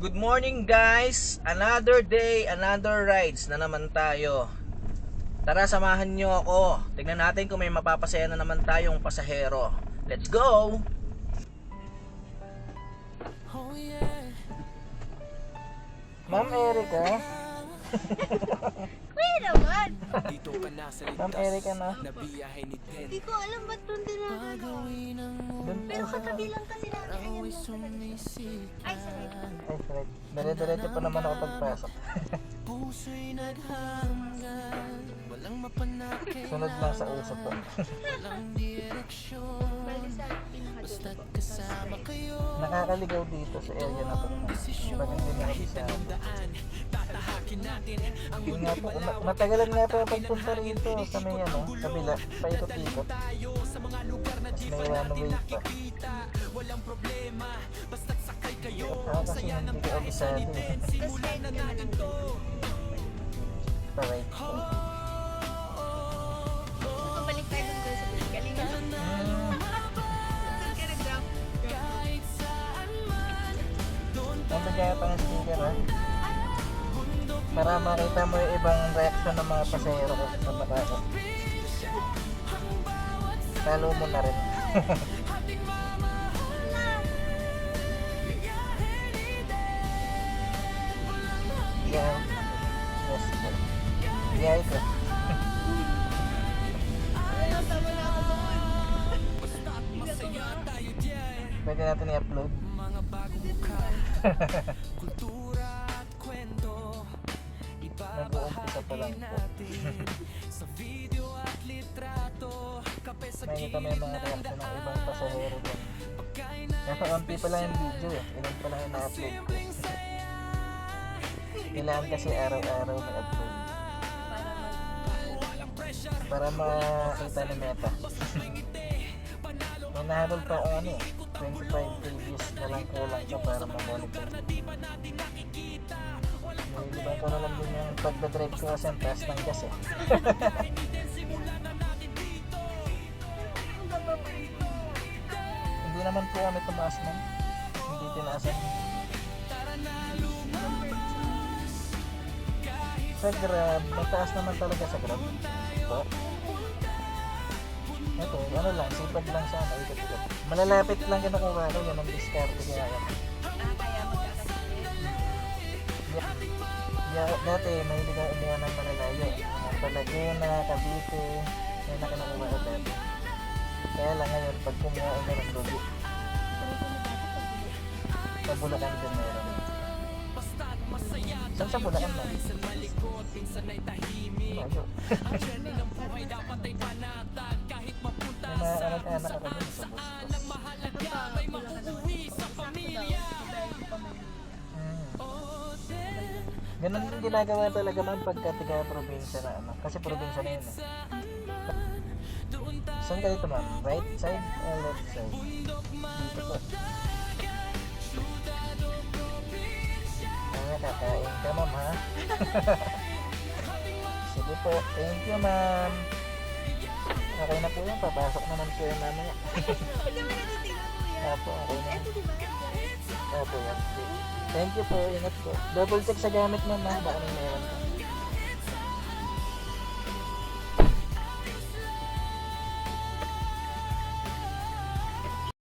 Good morning guys! Another day, another rides na naman tayo. Tara, samahan nyo ako. Tignan natin kung may mapapasaya na naman tayong pasahero. Let's go! Ma'am Erica? Kuya naman! Ma'am Erica na? Hindi ko alam ba't doon dinagano. Pero katabi lang kasi namin. Ayan mo talaga siya. Ay, sorry. Ay, Fred. Dire-diretso pa naman ako pagpasok. Sunod lang sa uso po. Bali sa pinakadulo po. Nakakaligaw dito sa area na to. Pag hindi nakabisado. Yun nga po, matagalan nga po pagpunta rito sa may kabila, paikot-ikot. Tapos may runway pa. Kasi hindi ko abisado eh. Tapos kahit naman ang dulo. Pa-right po. Gusto balik tayo doon sa galing na. Saan ka nag-drop? Nandun kaya pa ng sticker ha? Para makita mo yung ibang reaction ng mga pasahero ko sa baka. Talo mo na rin. Yeah. Yes po. Yeah, ito. Ay, tama na ako doon. Pwede natin i-upload. Nag-uumpisa pa lang po. Nakikita mo yung mga reaction ng ibang pasahero doon. Nasa onti pa lang yung video eh. Ilan pa lang yung na-upload ko. Kailangan kasi araw-araw may upload. Para makita ni Meta. May nahabol pa ako 25 pages na lang kulang ka para ma-monitor. Nililiban ko na lang din yung pagdadrive ko kasi ang taas ng gas eh. Hindi naman po kami tumaas man. Hindi tinaasan. Sa Grab, mataas naman talaga sa Grab. Ito. Ito, lang, sipag lang siya. Ikot-ikot. Malalapit lang kinukuha ko, yan ang discard kaya yan. Kaya magkakasipin. Dati, mahilig ako umuha ng malalayo. Palaguna, Cavite, yan na kinukuha ko dati. Kaya lang ngayon, pag kumuha ko ng lugi, sa Bulacan din meron. Saan sa Bulacan lang? Malayo. May mga anak-anak ako din sa Ganun yung ginagawa talaga man pagka tiga probinsya na kasi probinsya na yun eh. Saan ka dito ma'am? Right side or left side? Dito po. Kakain ka ma'am ha? Sige po, thank you ma'am. Okay na po yan, papasok naman po yan mamaya. Hindi mo natitignan mo yan. Opo, okay na. Ito di ba? Opo yan. Thank you po, ingat po. Double check sa gamit ma'am ha, baka may meron ka.